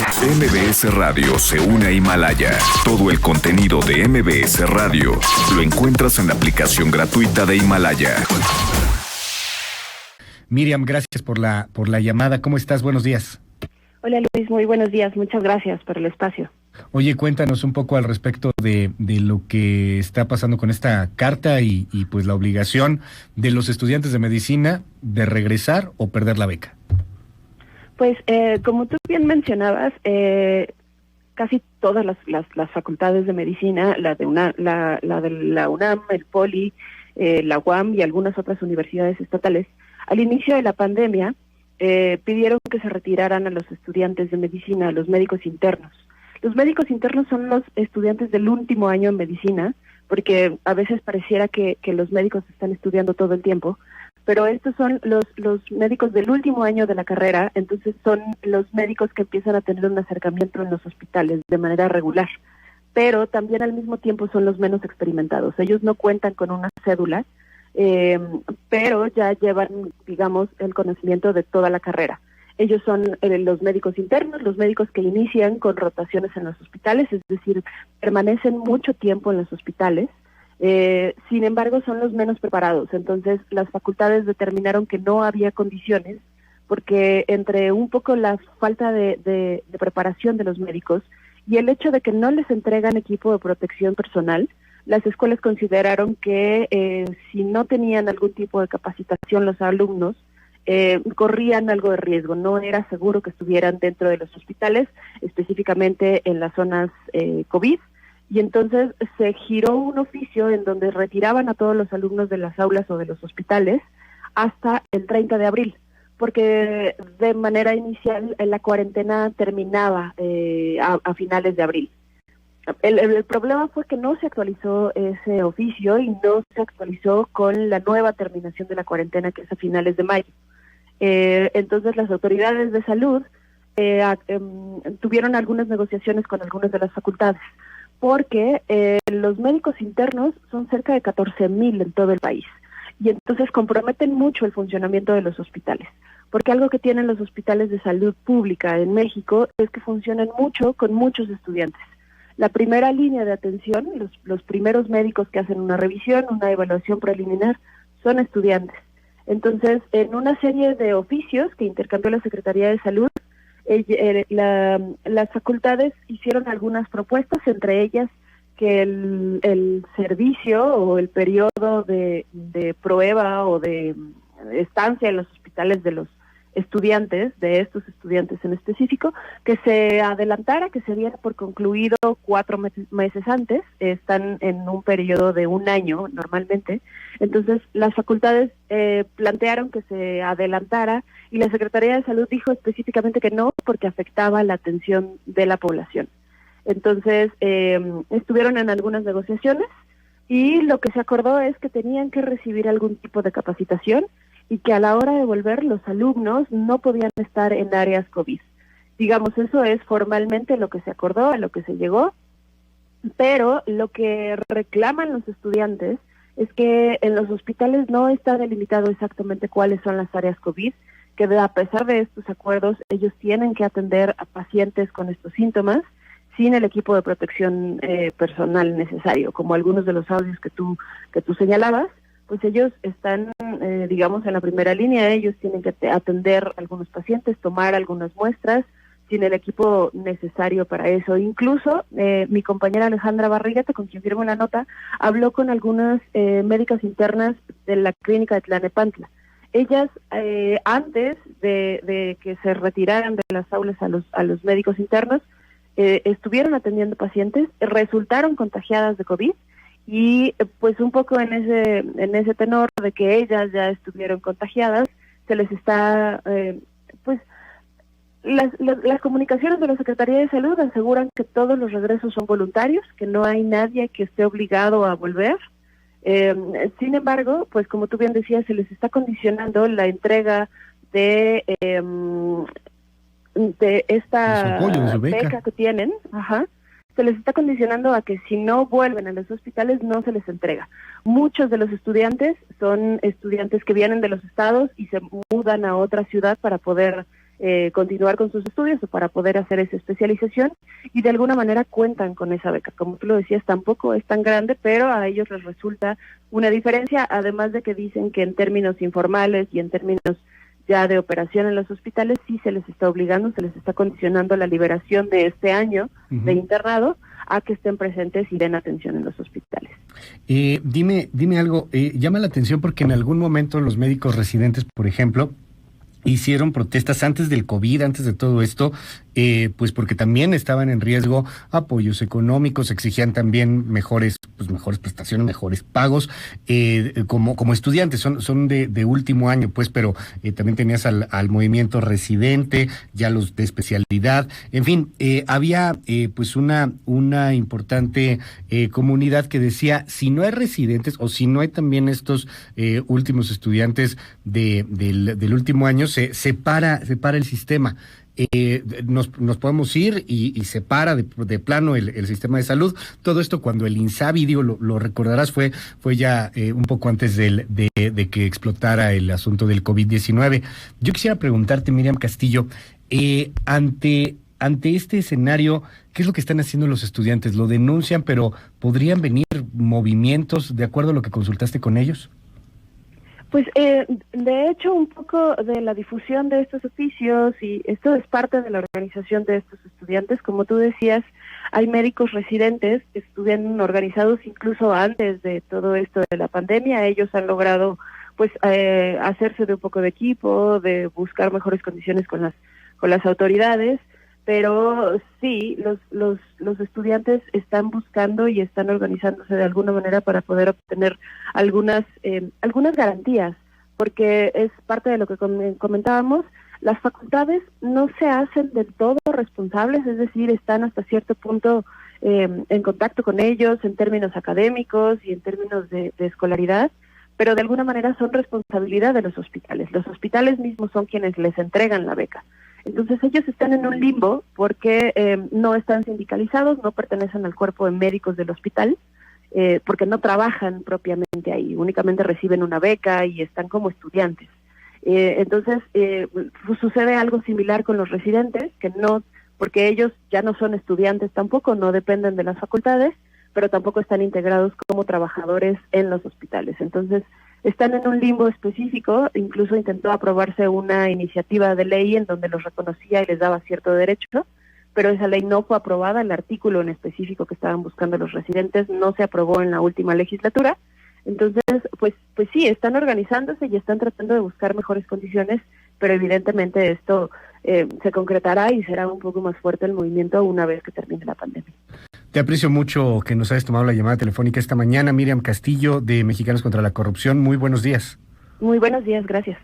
MBS Radio se une a Himalaya. Todo el contenido de MBS Radio lo encuentras en la aplicación gratuita de Himalaya. Miriam, gracias por la llamada. ¿Cómo estás? Buenos días. Hola Luis, muy buenos días. Muchas gracias por el espacio. Oye, cuéntanos un poco al respecto de lo que está pasando con esta carta y pues la obligación de los estudiantes de medicina de regresar o perder la beca. Pues como tú bien mencionabas, casi todas las facultades de medicina, la de la UNAM, el POLI, la UAM y algunas otras universidades estatales, al inicio de la pandemia pidieron que se retiraran a los estudiantes de medicina, a los médicos internos. Los médicos internos son los estudiantes del último año en medicina, porque a veces pareciera que los médicos están estudiando todo el tiempo, pero estos son los médicos del último año de la carrera, entonces son los médicos que empiezan a tener un acercamiento en los hospitales de manera regular, pero también al mismo tiempo son los menos experimentados. Ellos no cuentan con una cédula, pero ya llevan, digamos, el conocimiento de toda la carrera. Ellos son los médicos internos, los médicos que inician con rotaciones en los hospitales, es decir, permanecen mucho tiempo en los hospitales. Sin embargo, son los menos preparados. Entonces, las facultades determinaron que no había condiciones, porque entre un poco la falta de preparación de los médicos y el hecho de que no les entregan equipo de protección personal, las escuelas consideraron que si no tenían algún tipo de capacitación los alumnos, corrían algo de riesgo. No era seguro que estuvieran dentro de los hospitales, específicamente en las zonas COVID, y entonces se giró un oficio en donde retiraban a todos los alumnos de las aulas o de los hospitales hasta el 30 de abril, porque de manera inicial la cuarentena terminaba a finales de abril. El problema fue que no se actualizó ese oficio y no se actualizó con la nueva terminación de la cuarentena, que es a finales de mayo. Entonces las autoridades de salud tuvieron algunas negociaciones con algunas de las facultades, porque los médicos internos son cerca de 14,000 en todo el país, y entonces comprometen mucho el funcionamiento de los hospitales, porque algo que tienen los hospitales de salud pública en México es que funcionan mucho con muchos estudiantes. La primera línea de atención, los primeros médicos que hacen una revisión, una evaluación preliminar, son estudiantes. Entonces, en una serie de oficios que intercambió la Secretaría de Salud, las facultades hicieron algunas propuestas, entre ellas que el servicio o el periodo de prueba o de estancia en los hospitales de los estudiantes, de estos estudiantes en específico, que se adelantara, que se diera por concluido 4 meses antes. Están en un periodo de 1 año normalmente. Entonces las facultades plantearon que se adelantara, y la Secretaría de Salud dijo específicamente que no, porque afectaba la atención de la población. Entonces estuvieron en algunas negociaciones, y lo que se acordó es que tenían que recibir algún tipo de capacitación, y que a la hora de volver los alumnos no podían estar en áreas COVID. Digamos, eso es formalmente lo que se acordó, a lo que se llegó, pero lo que reclaman los estudiantes es que en los hospitales no está delimitado exactamente cuáles son las áreas COVID, que a pesar de estos acuerdos ellos tienen que atender a pacientes con estos síntomas sin el equipo de protección personal necesario, como algunos de los audios que tú señalabas. Pues ellos están, digamos, en la primera línea. Ellos tienen que atender a algunos pacientes, tomar algunas muestras, sin el equipo necesario para eso. Incluso mi compañera Alejandra Barrigata, con quien firmo la nota, habló con algunas médicas internas de la clínica de Tlalnepantla. Ellas, antes de que se retiraran de las aulas a los médicos internos, estuvieron atendiendo pacientes, resultaron contagiadas de COVID, y pues un poco en ese tenor de que ellas ya estuvieron contagiadas, se les está, pues las comunicaciones de la Secretaría de Salud aseguran que todos los regresos son voluntarios, que no hay nadie que esté obligado a volver. Sin embargo, pues como tú bien decías, se les está condicionando la entrega de esta beca que tienen, se les está condicionando a que si no vuelven a los hospitales no se les entrega. Muchos de los estudiantes son estudiantes que vienen de los estados y se mudan a otra ciudad para poder continuar con sus estudios o para poder hacer esa especialización, y de alguna manera cuentan con esa beca. Como tú lo decías, tampoco es tan grande, pero a ellos les resulta una diferencia, además de que dicen que en términos informales y en términos ya de operación en los hospitales sí se les está obligando, se les está condicionando la liberación de este año de internado a que estén presentes y den atención en los hospitales. Dime algo, llama la atención porque en algún momento los médicos residentes, por ejemplo, hicieron protestas antes del COVID, antes de todo esto, pues porque también estaban en riesgo apoyos económicos, exigían también mejores prestaciones, mejores pagos, como estudiantes, son de último año, pues, pero también tenías al movimiento residente, ya los de especialidad, en fin, había pues una importante comunidad que decía, si no hay residentes o si no hay también estos últimos estudiantes del último año, se para el sistema. Nos podemos ir y se para de plano el sistema de salud. Todo esto cuando el INSABI, lo recordarás, fue ya un poco antes de que explotara el asunto del COVID-19. Yo quisiera preguntarte, Miriam Castillo, ante este escenario, ¿qué es lo que están haciendo los estudiantes? ¿Lo denuncian, pero podrían venir movimientos de acuerdo a lo que consultaste con ellos? Pues de hecho un poco de la difusión de estos oficios, y esto es parte de la organización de estos estudiantes. Como tú decías, hay médicos residentes que estudian organizados incluso antes de todo esto de la pandemia. Ellos han logrado pues hacerse de un poco de equipo, de buscar mejores condiciones con las autoridades, pero sí, los estudiantes están buscando y están organizándose de alguna manera para poder obtener algunas garantías, porque es parte de lo que comentábamos. Las facultades no se hacen del todo responsables, es decir, están hasta cierto punto en contacto con ellos en términos académicos y en términos de escolaridad, pero de alguna manera son responsabilidad de los hospitales. Los hospitales mismos son quienes les entregan la beca. Entonces ellos están en un limbo porque no están sindicalizados, no pertenecen al cuerpo de médicos del hospital, porque no trabajan propiamente ahí, únicamente reciben una beca y están como estudiantes. Entonces sucede algo similar con los residentes, que no, porque ellos ya no son estudiantes tampoco, no dependen de las facultades, pero tampoco están integrados como trabajadores en los hospitales. Entonces están en un limbo específico. Incluso intentó aprobarse una iniciativa de ley en donde los reconocía y les daba cierto derecho, pero esa ley no fue aprobada. El artículo en específico que estaban buscando los residentes no se aprobó en la última legislatura. Entonces, pues sí, están organizándose y están tratando de buscar mejores condiciones, pero evidentemente esto se concretará y será un poco más fuerte el movimiento una vez que termine la pandemia. Te aprecio mucho que nos hayas tomado la llamada telefónica esta mañana. Miriam Castillo, de Mexicanos contra la Corrupción. Muy buenos días. Muy buenos días, gracias.